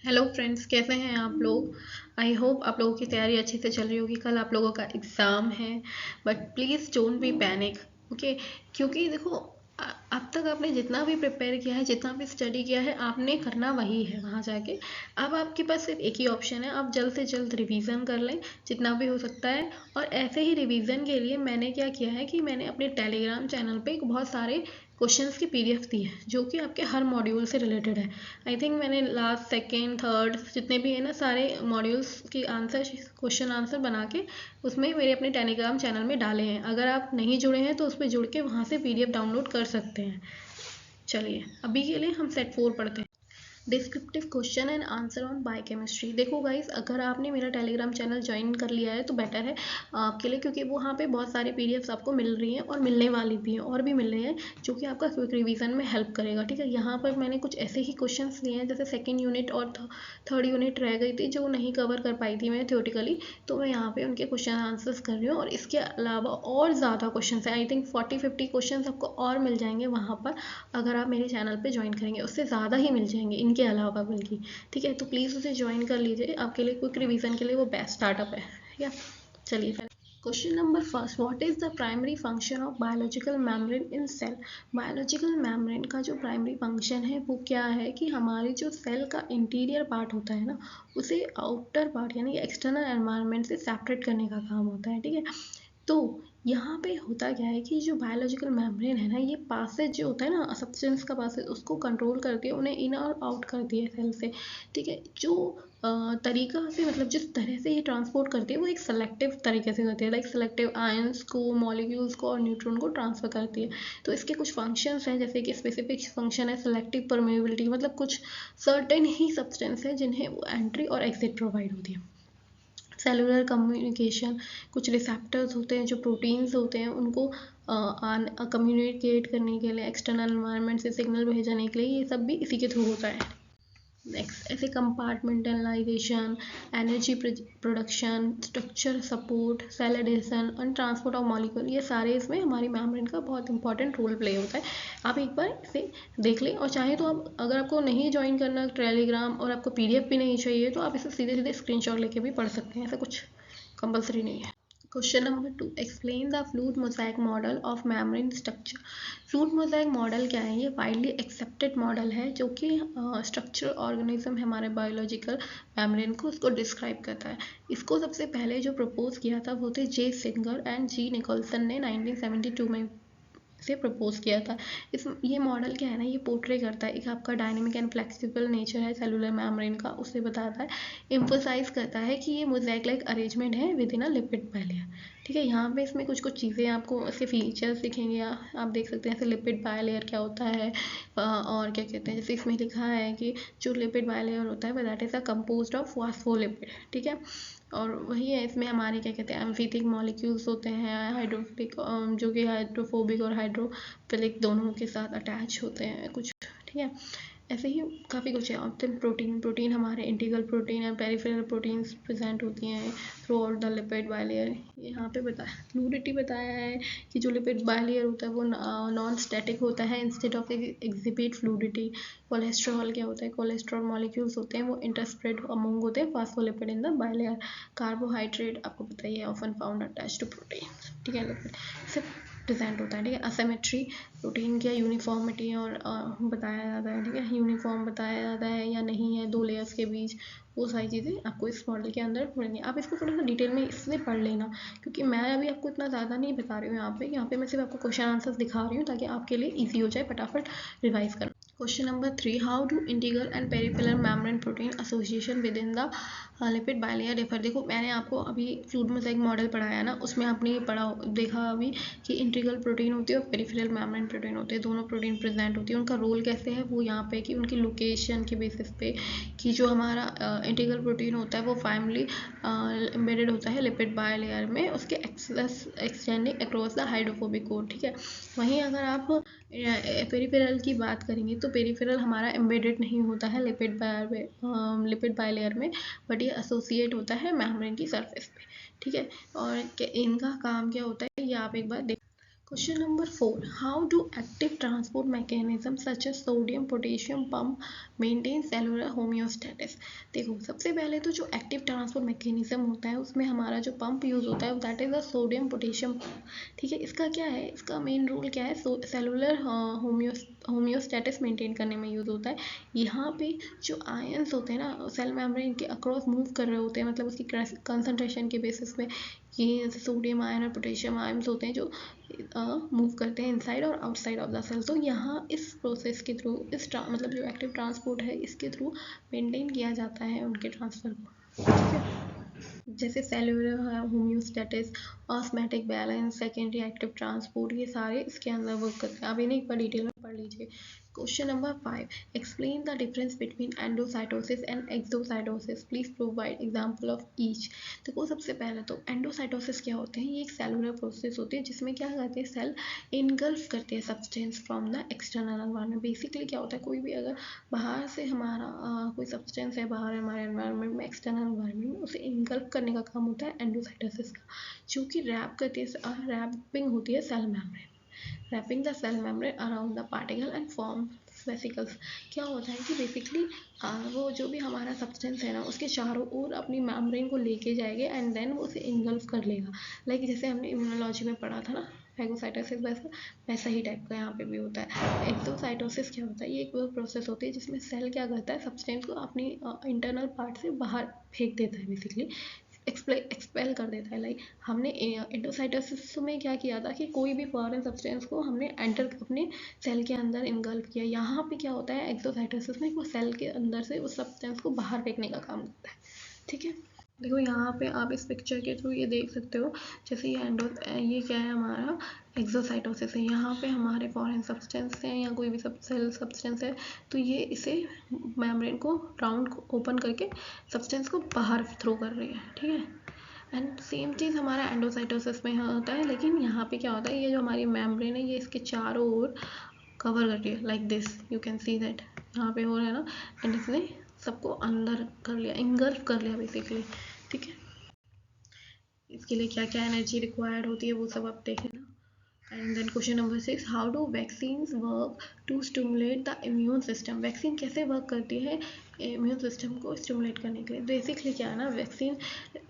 Hello friends, कैसे हैं आप लोग। आई होप आप लोगों की तैयारी अच्छे से चल रही होगी। कल आप लोगों का एग्ज़ाम है, but please don't be panic. Okay, क्योंकि देखो अब तक आपने जितना भी प्रिपेयर किया है, जितना भी स्टडी किया है, आपने करना वही है वहाँ जाके। अब आपके पास सिर्फ एक ही ऑप्शन है, आप जल्द से जल्द रिवीजन कर लें जितना भी हो सकता है। और ऐसे ही रिवीजन के लिए मैंने क्या किया है कि मैंने अपने टेलीग्राम चैनल पे बहुत सारे क्वेश्चंस की पीडीएफ दी है जो कि आपके हर मॉड्यूल से रिलेटेड है। आई थिंक मैंने लास्ट सेकेंड थर्ड जितने भी है ना सारे मॉड्यूल्स की आंसर क्वेश्चन आंसर बना के उसमें मेरे अपने टेलीग्राम चैनल में डाले हैं। अगर आप नहीं जुड़े हैं तो उस पर जुड़ के वहाँ से पीडीएफ डाउनलोड कर सकते हैं। चलिए अभी के लिए हम सेट 4 पढ़ते हैं। Descriptive question and answer on biochemistry. देखो गाइस, अगर आपने मेरा टेलीग्राम चैनल ज्वाइन कर लिया है तो बेटर है आपके लिए, क्योंकि वहाँ पे बहुत सारी पीडीएफ्स आपको मिल रही हैं और मिलने वाली भी हैं और भी मिल रहे हैं जो कि आपका क्विक रिवीजन में हेल्प करेगा। ठीक है, यहाँ पर मैंने कुछ ऐसे ही क्वेश्चंस लिए हैं जैसे सेकेंड यूनिट और थर्ड यूनिट रह गई थी जो नहीं कवर कर पाई थी मैं थियोटिकली, तो मैं यहाँ पे उनके क्वेश्चन आंसर्स कर रही हूँ। और इसके अलावा और ज़्यादा क्वेश्चन है, आई थिंक 40-50 क्वेश्चन आपको और मिल जाएंगे वहाँ पर अगर आप मेरे चैनल पे ज्वाइन करेंगे। उससे ज़्यादा ही मिल जाएंगे इनके अलावा बल्कि। ठीक है, तो प्लीज़ उसे ज्वाइन कर लीजिए, आपके लिए क्विक रिवीजन के लिए वो बेस्ट स्टार्टअप है। ठीक है, चलिए फिर question number first, what is the primary function of biological membrane in cell. Biological membrane का जो प्राइमरी फंक्शन है वो क्या है कि हमारे जो सेल का इंटीरियर पार्ट होता है ना, उसे आउटर पार्ट यानी एक्सटर्नल एनवायरनमेंट से सेपरेट करने का काम होता है। ठीक है, तो यहाँ पे होता क्या है कि जो बायोलॉजिकल मेम्ब्रेन है ना, ये पासेज जो होता है ना सब्सटेंस का पासेज, उसको कंट्रोल करती है, उन्हें इन और आउट करती है सेल से। ठीक है, जो तरीका से मतलब जिस तरह से ये ट्रांसपोर्ट करती है वो एक सेलेक्टिव तरीके से करती है, लाइक सेलेक्टिव आयंस को, मॉलिक्यूल्स को और न्यूट्रॉन को ट्रांसफर करती है। तो इसके कुछ फंक्शंस हैं, जैसे कि स्पेसिफिक फंक्शन है सेलेक्टिव परमेबिलिटी, मतलब कुछ सर्टेन ही सब्सटेंस है जिन्हें वो एंट्री और एग्जिट प्रोवाइड होती है। सेलुलर कम्युनिकेशन, कुछ रिसेप्टर्स होते हैं जो प्रोटीन्स होते हैं उनको कम्युनिकेट करने के लिए, एक्सटर्नल एनवायरनमेंट से सिग्नल भेजने के लिए, ये सब भी इसी के थ्रू होता है। नेक्स्ट ऐसे compartmentalization, energy production, structure support, cell adhesion और ट्रांसपोर्ट ऑफ मॉलिक्यूल, ये सारे इसमें हमारी मेम्ब्रेन का बहुत इंपॉर्टेंट रोल प्ले होता है। आप एक बार इसे देख लें, और चाहे तो आप अगर आपको नहीं ज्वाइन करना टेलीग्राम और आपको पीडीएफ भी नहीं चाहिए तो आप इसे सीधे सीधे स्क्रीनशॉट लेके भी पढ़ सकते हैं, ऐसा कुछ कंपलसरी नहीं है। Question number 2, explain the fluid mosaic model of membrane structure. Fluid mosaic model क्या है, ये वाइडली एक्सेप्टेड मॉडल है जो कि स्ट्रक्चरल ऑर्गेनिज्म है हमारे बायोलॉजिकल मेम्ब्रेन को उसको डिस्क्राइब करता है। इसको सबसे पहले जो प्रपोज किया था वो थे जे सिंगर एंड जी निकोलसन ने 1972 में से प्रपोज किया था। इस ये मॉडल क्या है ना, ये पोर्ट्रे करता है एक आपका डायनेमिक एंड फ्लेक्सिबल नेचर है सेलुलर मेम्ब्रेन का, उसे बताता है, एम्फोसाइज करता है कि ये मोज़ेक लाइक अरेंजमेंट है with in a lipid bilayer. ठीक है, यहाँ पे इसमें कुछ कुछ चीज़ें आपको इसके फीचर्स दिखेंगे, आप देख सकते हैं। जैसे लिपिड बायलेयर क्या होता है, और क्या कहते हैं, जैसे इसमें लिखा है कि जो लिपिड बायलेयर होता है that is a composed of phospholipid. ठीक है, और वही है, इसमें हमारे क्या कहते हैं एम्फीथिक मॉलिक्यूल्स होते हैं, हाइड्रोफिलिक जो कि हाइड्रोफोबिक और हाइड्रोफिलिक दोनों के साथ अटैच होते हैं कुछ। ठीक है, ऐसे ही काफ़ी कुछ है। ऑप्टिन प्रोटीन, प्रोटीन हमारे integral protein and peripheral proteins present होती हैं through out the lipid bilayer. यहाँ पे बताया फ्लूइडिटी बताया है कि जो लिपिड बायलेयर होता है वो नॉन स्टैटिक होता है instead of exhibit fluidity. Cholesterol क्या होता है, कोलेस्ट्रॉल मॉलिक्यूल्स होते हैं वो इंटरस्प्रेड अमोंग होते हैं phospholipid in the bilayer. Carbohydrate आपको पता ही है often found attach to protein. ठीक है, लिपिड से प्रेजेंट होता है। ठीक है, असिमेट्री, प्रोटीन की यूनिफॉर्मिटी और बताया जाता है। ठीक है, यूनिफॉर्म बताया जाता है या नहीं है दो लेयर्स के बीच, वो सारी चीज़ें आपको इस मॉडल के अंदर पढ़ेंगे। आप इसको थोड़ा सा डिटेल में इसलिए पढ़ लेना क्योंकि मैं अभी आपको इतना ज़्यादा नहीं बता रही हूँ। यहाँ पे मैं सिर्फ आपको क्वेश्चन आंसर्स दिखा रही हूँ ताकि आपके लिए ईजी हो जाए फटाफट रिवाइज करना। Question number 3, how do integral and peripheral membrane protein association with in the lipid bilayer differ. देखो मैंने आपको अभी फ्लूइड मोज़ेक मॉडल पढ़ाया ना, उसमें आपने ये पढ़ा देखा अभी कि इंटीग्रल प्रोटीन होती है और पेरिफेरल मेम्ब्रेन प्रोटीन होते हैं, दोनों प्रोटीन प्रेजेंट होती है। उनका रोल कैसे है वो यहाँ पे कि उनकी लोकेशन के बेसिस पे कि जो हमारा इंटीग्रल प्रोटीन होता है वो फाइनली एम्बेडेड होता है लिपिड बायलेयर में, उसके extending across the hydrophobic core. ठीक है, वहीं अगर आप पेरिफेरल की बात करेंगे तो पेरिफेरल हमारा एम्बेडेड नहीं होता है लिपिड बायलेयर में, बट ये एसोसिएट होता है मेम्ब्रेन की सरफेस पे। ठीक है, और इनका काम क्या होता है ये आप एक बार देख। Question number 4. How do active transport mechanisms such as sodium potassium pump maintain cellular homeostasis? देखो, सबसे पहले तो जो एक्टिव ट्रांसपोर्ट मैकेनिज्म होता है उसमें हमारा जो पंप यूज़ होता है that is a sodium potassium pump. ठीक है, इसका क्या है, इसका मेन रोल क्या है, सेलुलर होम्योस्टेटिस मेंटेन करने में यूज़ होता है। यहाँ पे जो आयंस होते हैं ना सेल मेम्ब्रेन के अक्रॉस मूव कर रहे होते हैं, मतलब उसकी कंसंट्रेशन के बेसिस पे ये जैसे सोडियम आयन और पोटेशियम आयन्स होते हैं जो मूव करते हैं इनसाइड और आउटसाइड ऑफ द सेल। तो यहाँ इस प्रोसेस के थ्रू मतलब जो एक्टिव ट्रांसपोर्ट है इसके थ्रू मेंटेन किया जाता है उनके ट्रांसफर को। ठीक है, जैसे cellular homeostasis, osmotic balance, secondary active transport, ये सारे इसके अंदर वर्क करते हैं। आप इन्हें एक बार डिटेल में पढ़ लीजिए। Question number 5. Explain the difference between endocytosis and exocytosis, please provide example of each. देखो, सबसे पहले तो एंडोसाइटोसिस क्या होते हैं, ये एक सेलुलर प्रोसेस होती है जिसमें क्या करते हैं, सेल इनगल्फ करते हैं substance from the external environment. Basically क्या होता है, कोई भी अगर बाहर से हमारा कोई सब्सटेंस है बाहर हमारे एनवायरनमेंट में, एक्सटर्नल एनवायरनमेंट में, उसे इनगल्फ करने का काम होता है एंडोसाइटोसिस का, जो कि रैप करती है, रैपिंग होती है cell membrane, wrapping the cell membrane around the particle and form vesicles. क्या होता है कि बेसिकली वो जो भी हमारा सब्सटेंस है ना उसके चारों ओर अपनी मेम्ब्रेन को लेके जाएंगे एंड देन वो उसे इनगल्फ कर लेगा। लाइक जैसे हमने इम्यूनोलॉजी में पढ़ा था ना फैगोसाइटोसिस, वैसा ही टाइप का यहाँ पे भी होता है। एक्सोसाइटोसिस क्या होता है, ये एक वो प्रोसेस होती है जिसमें सेल क्या करता है, सब्सटेंस को अपनी इंटरनल पार्ट से बाहर फेंक देता है, बेसिकली एक्सपेल कर देता है। लाइक हमने एंडोसाइटोसिस में क्या किया था कि कोई भी फॉरेन सब्सटेंस को हमने एंटर अपने सेल के अंदर इनगल्फ किया। यहाँ पे क्या होता है एक्सोसाइटोसिस में, वो सेल के अंदर से उस सब्सटेंस को बाहर फेंकने का काम करता है। ठीक है, देखो यहाँ पे आप इस पिक्चर के थ्रू ये देख सकते हो, जैसे ये क्या है, हमारा एक्सोसाइटोसिस है। यहाँ पे हमारे फॉरेन सब्सटेंस है या कोई भी सेल सब्सटेंस है, तो ये इसे मेम्ब्रेन को राउंड को ओपन करके सब्सटेंस को बाहर थ्रो कर रही है। ठीक है, एंड सेम चीज़ हमारा एंडोसाइटोसिस में होता है, लेकिन यहाँ पे क्या होता है, ये जो हमारी मेम्ब्रेन है ये इसके चारों ओर कवर कर रही है, like this you can see that यहाँ पे हो रहा है ना, एंड इसने सबको अंदर कर लिया, इनगल्फ कर लिया बेसिकली। ठीक है, इसके लिए क्या क्या एनर्जी रिक्वायर्ड होती है वो सब आप देख लेना। And then question number 6, how do vaccines work to stimulate the immune system. Vaccine कैसे वर्क करती है इम्यून सिस्टम को स्टिमुलेट करने के लिए। बेसिकली क्या है ना, वैक्सीन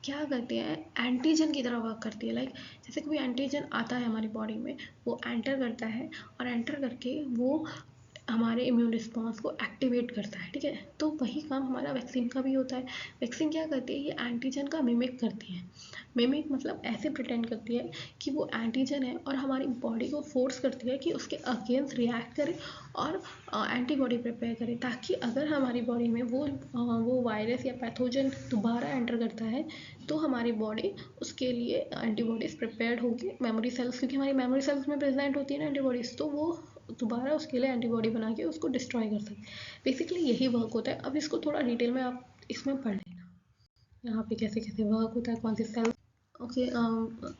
क्या करती है, एंटीजन की तरह वर्क करती है। लाइक जैसे कोई एंटीजन आता है हमारी बॉडी में, वो एंटर करता है और एंटर करके वो हमारे इम्यून रिस्पॉन्स को एक्टिवेट करता है। ठीक है, तो वही काम हमारा वैक्सीन का भी होता है। वैक्सीन क्या करती है, ये एंटीजन का मिमिक करती है। मिमिक मतलब ऐसे प्रिटेंड करती है कि वो एंटीजन है और हमारी बॉडी को फोर्स करती है कि उसके अगेंस्ट रिएक्ट करे और एंटीबॉडी प्रिपेयर करे, ताकि अगर हमारी बॉडी में वो वायरस या पैथोजन दोबारा एंटर करता है तो हमारी बॉडी उसके लिए एंटीबॉडीज प्रिपेयर्ड होगी। मेमोरी सेल्स, क्योंकि हमारी मेमोरी सेल्स में प्रेजेंट होती है ना एंटीबॉडीज, तो वो दोबारा उसके लिए एंटीबॉडी बना के उसको डिस्ट्रॉय कर सकते हैं। बेसिकली यही वर्क होता है। अब इसको थोड़ा डिटेल में आप इसमें पढ़ लेना, यहाँ पे कैसे कैसे वर्क होता है, कौन सी सेल। ओके,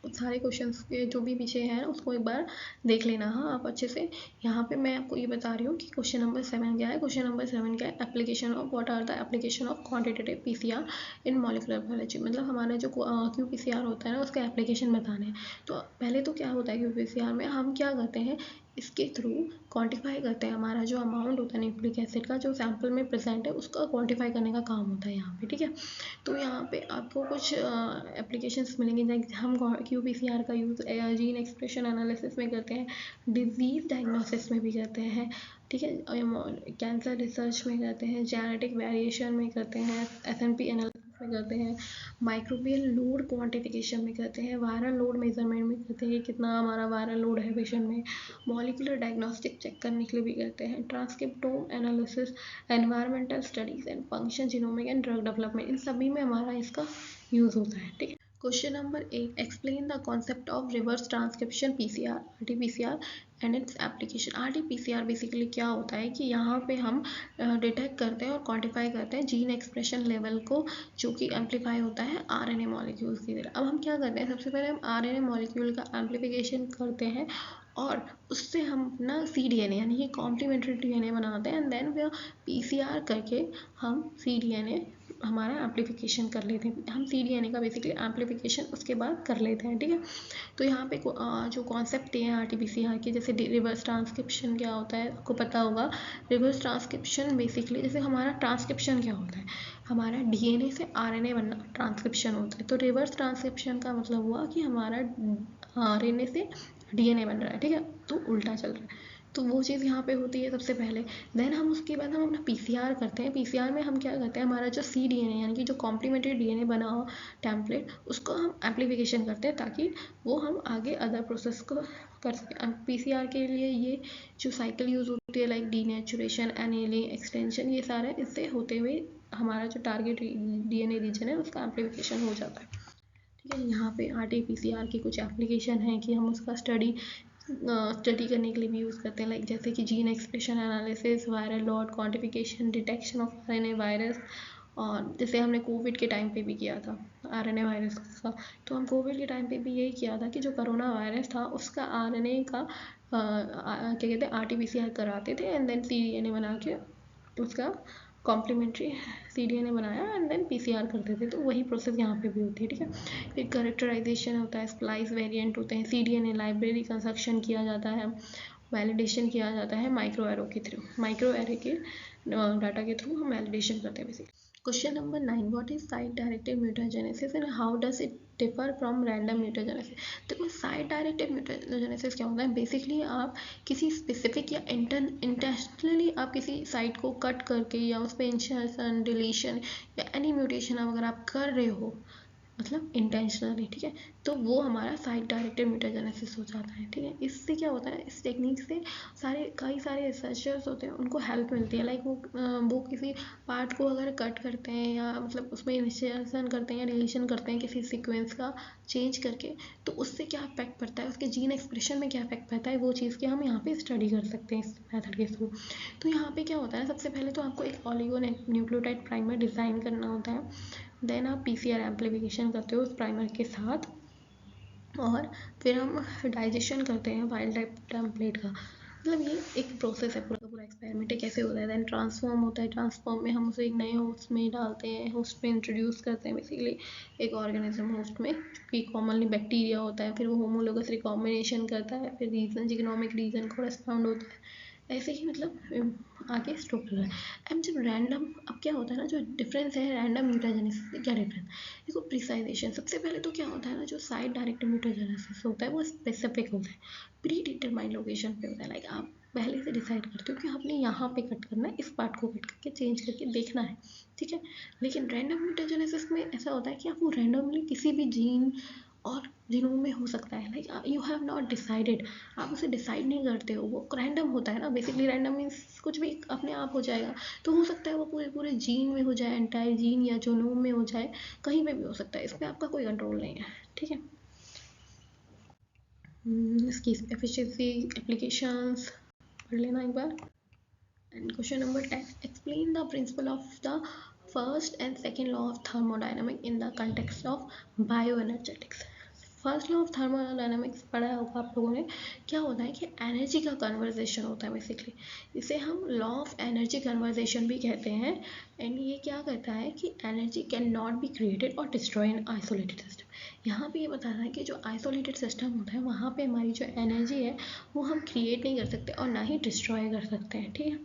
सारे क्वेश्चंस के जो भी पीछे हैं उसको एक बार देख लेना। हाँ, आप अच्छे से। यहाँ पे मैं आपको ये बता रही हूँ कि क्वेश्चन नंबर 7 क्या है। क्वेश्चन नंबर 7 क्या है, application of what are the application of quantitative PCR in molecular biology. मतलब हमारा जो क्यूपीसीआर होता है ना उसका एप्लीकेशन बताना है। तो पहले तो क्या होता है, क्यूपीसीआर में हम क्या करते हैं, इसके थ्रू क्वांटिफाई करते हैं हमारा जो अमाउंट होता है न्यूक्लिक एसिड का जो सैंपल में प्रेजेंट है उसका क्वांटिफाई करने का काम होता है यहाँ पे। ठीक है, तो यहाँ पे आपको कुछ एप्लीकेशंस मिलेंगे, जैसे हम क्यूपीसीआर का यूज़ जीन एक्सप्रेशन एनालिसिस में करते हैं, डिजीज़ डायग्नोसिस में भी करते हैं। ठीक है, कैंसर रिसर्च में करते हैं, जेनेटिक वेरिएशन में करते हैं, एसएनपी एनालिसिस में करते हैं, माइक्रोबियल लोड क्वांटिफिकेशन में करते हैं, वायरल लोड मेजरमेंट में करते हैं, कितना हमारा वायरल लोड है पेशेंट में, मॉलिक्यूलर डायग्नोस्टिक चेक करने के लिए भी करते हैं, transcriptome analysis, environmental studies and function genomic and drug development, इन सभी में हमारा इसका यूज़ होता है। ठीक है, question number 8, explain the concept of reverse transcription PCR, RTPCR and its application. RTPCR basically क्या होता है कि यहाँ पे हम डिटेक्ट करते हैं और क्वांटिफाई करते हैं जीन एक्सप्रेशन लेवल को, जो कि एम्पलीफाई होता है आरएनए मॉलिक्यूल्स की तरह। अब हम क्या करते हैं, सबसे पहले हम आरएनए मॉलिक्यूल का एम्पलीफिकेशन करते हैं और उससे हम अपना cDNA यानी कि कॉम्प्लीमेंट्री डीएनए बनाते हैं, एंड देन फिर पीसीआर करके हम cDNA हमारा एम्प्लीफिकेशन कर लेते हैं, हम CDNA का बेसिकली एम्प्लीफिकेशन उसके बाद कर लेते हैं, ठीक है। तो यहाँ पे जो कॉन्सेप्ट है RT-PCR के, जैसे रिवर्स ट्रांसक्रिप्शन क्या होता है आपको पता होगा। रिवर्स ट्रांसक्रिप्शन बेसिकली जैसे हमारा ट्रांसक्रिप्शन क्या होता है, हमारा DNA से RNA बनना ट्रांसक्रिप्शन होता है। तो रिवर्स ट्रांसक्रिप्शन का मतलब हुआ कि हमारा RNA से DNA बन रहा है, ठीक है, तो उल्टा चल रहा है। तो वो चीज़ यहाँ पे होती है सबसे पहले। देन हम उसके बाद हम अपना PCR करते हैं। PCR में हम क्या करते हैं, हमारा जो CDNA यानी कि जो कॉम्प्लीमेंट्री DNA बना हो टेम्पलेट, उसको हम एम्प्लीफिकेशन करते हैं ताकि वो हम आगे अदर प्रोसेस को कर सकें। PCR के लिए ये जो साइकिल यूज़ होती है लाइक डीनेचुरेशन, एनेलिंग, एक्सटेंशन, ये सारे इससे होते हुए हमारा जो टारगेट DNA रीजन है उसका एम्प्लीफिकेशन हो जाता है, ठीक है। यहाँ पे RT-PCR की कुछ एप्लीकेशन है कि हम उसका स्टडी करने के लिए भी यूज़ करते हैं, लाइक जैसे कि gene expression analysis, viral load quantification, detection of RNA virus. और जैसे हमने कोविड के टाइम पे भी किया था RNA वायरस का, तो हम कोविड के टाइम पे भी यही किया था कि जो कोरोना वायरस था उसका RNA का क्या कहते हैं RT-PCR कराते थे एंड देन CDNA बना के उसका कॉम्प्लीमेंट्री CDNA बनाया एंड देन PCR करते थे। तो वही प्रोसेस यहाँ पे भी होती है, ठीक है। फिर करेक्टराइजेशन होता है, स्प्लाइस वेरिएंट होते हैं, CDNA लाइब्रेरी कंस्ट्रक्शन किया जाता है, वैलिडेशन किया जाता है माइक्रो एरो के थ्रू, माइक्रो एरे के डाटा के थ्रू हम वैलिडेशन करते हैं basically. Question number 9, what is site directed mutagenesis and how does it differ from random mutagenesis. देखो साइट डायरेक्टेड म्यूटाजेनेसिस क्या होता है, बेसिकली आप किसी स्पेसिफिक या इंटेंशनली आप किसी साइट को कट करके या उस पर इंसर्शन, डिलीशन या एनी म्यूटेशन अगर आप कर रहे हो, मतलब इंटेंशनली, ठीक है, तो वो हमारा साइट डायरेक्टेड म्यूटाजेनेसिस हो जाता है, ठीक है। इससे क्या होता है, इस टेक्निक से कई सारे रिसर्चर्स होते हैं उनको हेल्प मिलती है, लाइक वो किसी पार्ट को अगर कट करते हैं या मतलब उसमें इंसर्शन करते हैं या डिलीशन करते हैं किसी सीक्वेंस का चेंज करके, तो उससे क्या इफेक्ट पड़ता है, उसके जीन एक्सप्रेशन में क्या इफेक्ट पड़ता है, वो चीज़ की हम यहाँ पे स्टडी कर सकते हैं इस मेथड के थ्रू। तो यहाँ पे क्या होता है, सबसे पहले तो आपको एक ऑलिगो न्यूक्लियोटाइड प्राइमर डिज़ाइन करना होता है। देन आप PCR एम्प्लीफिकेशन करते हो उस प्राइमर के साथ, और फिर हम डाइजेशन करते हैं वाइल्ड टाइप टेम्पलेट का। मतलब ये एक प्रोसेस है, पूरा का पूरा एक्सपेरिमेंट है कैसे होता है। देन ट्रांसफॉर्म होता है, ट्रांसफॉर्म में हम उसे एक नए होस्ट में डालते हैं, होस्ट में इंट्रोड्यूस करते हैं बेसिकली एक ऑर्गेनिज्म होस्ट में, कि कॉमनली बैक्टीरिया होता है, फिर वो होमोलोगस रिकॉम्बिनेशन करता है, फिर रीजन जिग्नोमिक रीजन को रेस्पॉन्ड होता है, ऐसे ही मतलब आगे स्ट्रक्चर है। एंड जब रैंडम, अब क्या होता है ना, जो डिफरेंस है रैंडम म्यूटाजेनेसिस से क्या डिफरेंस, देखो प्रिसाइजेशन, सबसे पहले तो क्या होता है ना, जो साइट डायरेक्टेड म्यूटाजेनेसिस होता है वो स्पेसिफिक होता है, प्री डिटरमाइंड लोकेशन पे होता है, लाइक आप पहले से डिसाइड करते हो कि आपने यहाँ पे कट करना है, इस पार्ट को कट करके चेंज करके देखना है, ठीक है। लेकिन रैंडम म्यूटाजेनेसिस में ऐसा होता है कि आप वो रैंडमली किसी भी जीन और जीनोम में हो सकता है, like you have not decided, आप उसे डिसाइड नहीं करते हो, वो रैंडम होता है ना, बेसिकली रैंडम मीन्स कुछ भी अपने आप हो जाएगा। तो हो सकता है वो पूरे पूरे जीन में हो जाए, एंटायर जीन या जीनोम में हो जाए, कहीं पे भी हो सकता है, इसमें आपका कोई कंट्रोल नहीं है, ठीक है। इसकी एफिशिएंसी एप्लीकेशंस पढ़ लेना एक बार। And question number 10, explain the principle of the first and second law of thermodynamic in the context of bioenergetics. First law of thermodynamics पढ़ा होगा आप लोगों ने, क्या होता है कि एनर्जी का कन्वर्जेशन होता है बेसिकली, इसे हम लॉ ऑफ एनर्जी कन्वर्जेशन भी कहते हैं। एंड ये क्या कहता है कि energy can not be created और डिस्ट्रॉय इन आइसोलेटेड सिस्टम। यहाँ पे ये बता रहा है कि जो आइसोलेटेड सिस्टम होता है वहाँ पे हमारी जो एनर्जी है वो हम क्रिएट नहीं कर सकते और ना ही डिस्ट्रॉय कर सकते हैं, ठीक है।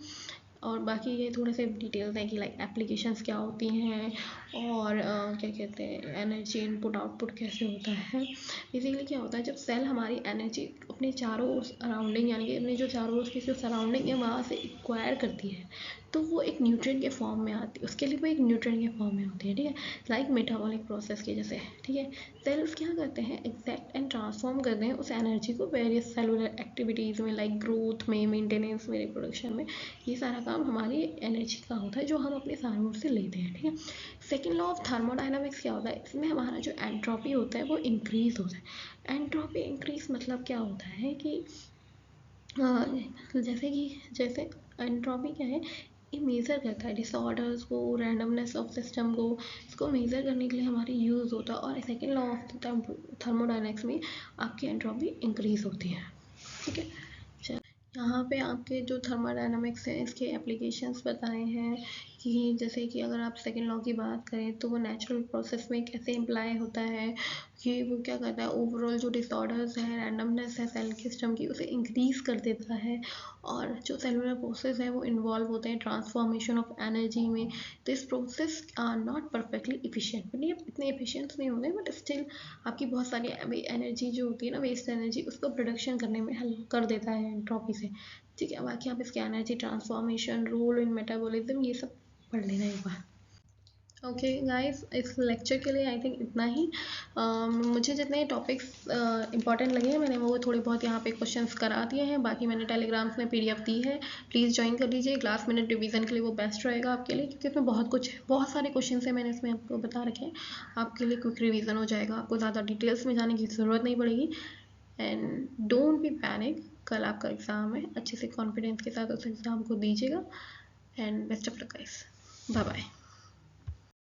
और बाकी ये थोड़े से डिटेल्स हैं कि लाइक एप्लीकेशंस क्या होती हैं और क्या कहते हैं एनर्जी इनपुट आउटपुट कैसे होता है। बेसिकली क्या होता है, जब सेल हमारी एनर्जी अपने चारों सराउंडिंग यानी कि अपने जो चारों ओर की जो सराउंडिंग है वहाँ से एक्वायर करती है, तो वो एक न्यूट्रिएंट के फॉर्म में आती है, उसके लिए वो एक न्यूट्रिएंट के फॉर्म में होती है, ठीक है, लाइक मेटाबॉलिक प्रोसेस के जैसे, ठीक है। सेल्स क्या करते हैं, एग्जैक्ट एंड ट्रांसफॉर्म करते हैं उस एनर्जी को वेरियस सेलुलर एक्टिविटीज़ में, लाइक ग्रोथ में, मेंटेनेंस में, रिप्रोडक्शन में, ये सारा काम हमारी एनर्जी का होता है जो हम अपने चारों ओर से लेते हैं, ठीक है। सेकेंड लॉ ऑफ थर्मोडाइनमिक्स क्या होता है, इसमें हमारा जो एंट्रोपी होता है वो इंक्रीज होता है। एंट्रोपी इंक्रीज मतलब क्या होता है कि जैसे एंट्रोपी क्या है, ये मेज़र करता है डिसऑर्डर्स को, रैंडमनेस ऑफ सिस्टम को, इसको मेज़र करने के लिए हमारी यूज़ होता है। और सेकेंड लॉ ऑफ थर्मोडायनेमिक्स में आपकी एंट्रोपी इंक्रीज होती है, ठीक है। यहाँ पे आपके जो थर्मोडायनामिक्स है इसके एप्लीकेशंस बताए हैं कि जैसे कि अगर आप सेकंड लॉ की बात करें तो वो नेचुरल प्रोसेस में कैसे इम्प्लाई होता है, कि वो क्या करता है, ओवरऑल जो डिसऑर्डर्स है, रैंडमनेस है सेल सिस्टम की, उसे इंक्रीज कर देता है। और जो सेलुलर प्रोसेस है वो इन्वॉल्व होते हैं ट्रांसफॉर्मेशन ऑफ एनर्जी में। This process are not perfectly efficient, नहीं इतने एफिशिएंट नहीं होंगे, बट स्टिल आपकी बहुत सारी एनर्जी जो होती है ना, वेस्ट एनर्जी, उसको प्रोडक्शन करने में हेल्प कर देता है एंट्रोपी से। ठीक है, बाकी आप इसके energy transformation, role in metabolism, ये सब पढ़ लेना एक बार। ओके गाइस, इस लेक्चर के लिए आई थिंक इतना ही। मुझे जितने टॉपिक्स इंपॉर्टेंट लगे हैं मैंने वो थोड़े बहुत यहाँ पे क्वेश्चंस करा दिए हैं, बाकी मैंने टेलीग्राम्स में PDF दी है, प्लीज़ ज्वाइन कर लीजिए। लास्ट मिनट रिवीजन के लिए वो बेस्ट रहेगा आपके लिए, क्योंकि इसमें बहुत सारे क्वेश्चन है, मैंने इसमें आपको बता रखे हैं। आपके लिए क्विक रिविजन हो जाएगा, आपको ज़्यादा डिटेल्स में जाने की ज़रूरत नहीं पड़ेगी। एंड डोंट बी पैनिक, कल आपका एग्ज़ाम है, अच्छे से कॉन्फिडेंस के साथ उस एग्ज़ाम को दीजिएगा। And best of luck guys, bye bye.